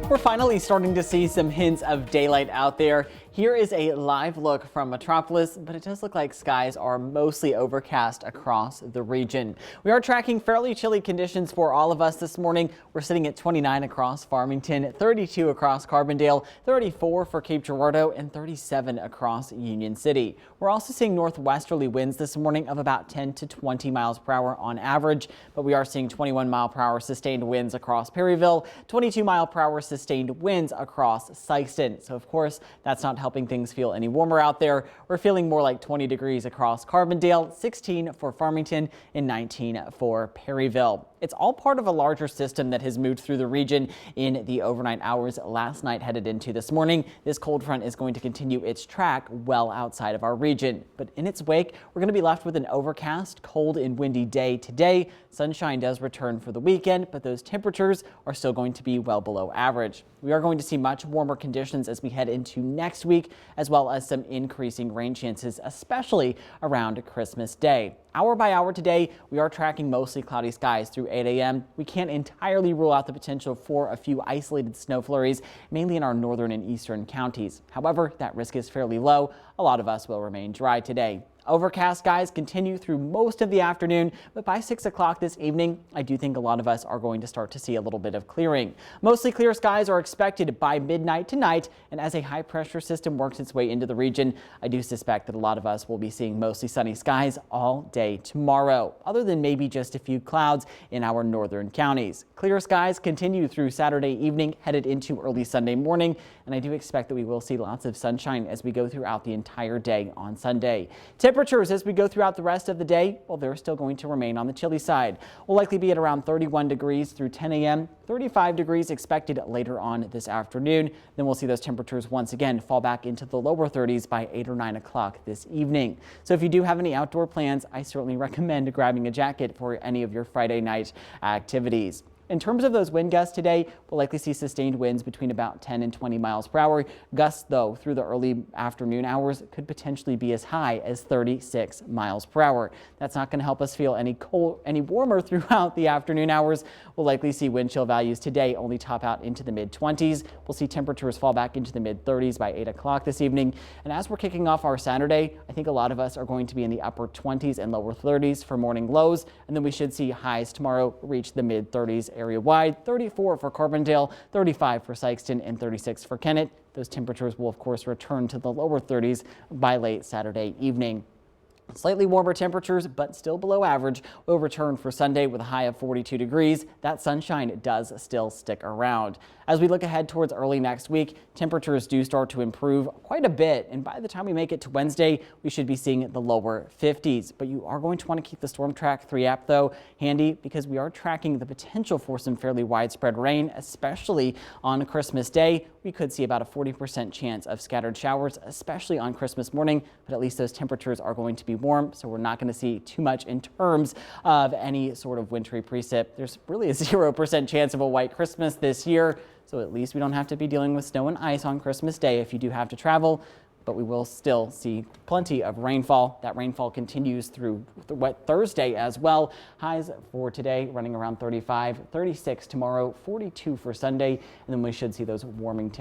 We're finally starting to see some hints of daylight out there. Here is a live look from Metropolis, but it does look like skies are mostly overcast across the region. We are tracking fairly chilly conditions for all of us this morning. We're sitting at 29 across Farmington, 32 across Carbondale, 34 for Cape Girardeau, and 37 across Union City. We're also seeing northwesterly winds this morning of about 10 to 20 miles per hour on average, but we are seeing 21 mile per hour sustained winds across Perryville, 22 mile per hour sustained winds across Sikeston. So of course, that's not helping things feel any warmer out there. We're feeling more like 20 degrees across Carbondale, 16 for Farmington, and 19 for Perryville. It's all part of a larger system that has moved through the region in the overnight hours last night headed into this morning. This cold front is going to continue its track well outside of our region, but in its wake, we're going to be left with an overcast, cold and windy day today. Sunshine does return for the weekend, but those temperatures are still going to be well below average. We are going to see much warmer conditions as we head into next week, as well as some increasing rain chances, especially around Christmas Day. Hour by hour today, we are tracking mostly cloudy skies through 8 a.m. We can't entirely rule out the potential for a few isolated snow flurries, mainly in our northern and eastern counties. However, that risk is fairly low. A lot of us will remain dry today. Overcast skies continue through most of the afternoon, but by 6 o'clock this evening, I do think a lot of us are going to start to see a little bit of clearing. Mostly clear skies are expected by midnight tonight, and as a high pressure system works its way into the region, I do suspect that a lot of us will be seeing mostly sunny skies all day tomorrow, other than maybe just a few clouds in our northern counties. Clear skies continue through Saturday evening, headed into early Sunday morning, and I do expect that we will see lots of sunshine as we go throughout the entire day on Sunday. Temperatures as we go throughout the rest of the day, well, they're still going to remain on the chilly side. We'll likely be at around 31 degrees through 10 a.m., 35 degrees expected later on this afternoon. Then we'll see those temperatures once again fall back into the lower 30s by 8 or 9 o'clock this evening. So if you do have any outdoor plans, I certainly recommend grabbing a jacket for any of your Friday night activities. In terms of those wind gusts today, we'll likely see sustained winds between about 10 and 20 miles per hour. Gusts, though, through the early afternoon hours could potentially be as high as 36 miles per hour. That's not going to help us feel any warmer throughout the afternoon hours. We'll likely see wind chill values today only top out into the mid-20s. We'll see temperatures fall back into the mid-30s by 8 o'clock this evening. And as we're kicking off our Saturday, I think a lot of us are going to be in the upper 20s and lower 30s for morning lows. And then we should see highs tomorrow reach the mid-30s area-wide, 34 for Carbondale, 35 for Sikeston, and 36 for Kennett. Those temperatures will, of course, return to the lower 30s by late Saturday evening. Slightly warmer temperatures, but still below average, will return for Sunday with a high of 42 degrees. That sunshine does still stick around. As we look ahead towards early next week, temperatures do start to improve quite a bit, and by the time we make it to Wednesday, we should be seeing the lower 50s. But you are going to want to keep the Storm Track 3 app, though, handy, because we are tracking the potential for some fairly widespread rain, especially on Christmas Day. We could see about a 40% chance of scattered showers, especially on Christmas morning, but at least those temperatures are going to be warm, so we're not going to see too much in terms of any sort of wintry precip. There's really a 0% chance of a white Christmas this year, so at least we don't have to be dealing with snow and ice on Christmas Day if you do have to travel. But we will still see plenty of rainfall. That rainfall continues through wet Thursday as well. Highs for today running around 35, 36 tomorrow, 42 for Sunday, and then we should see those warming temperatures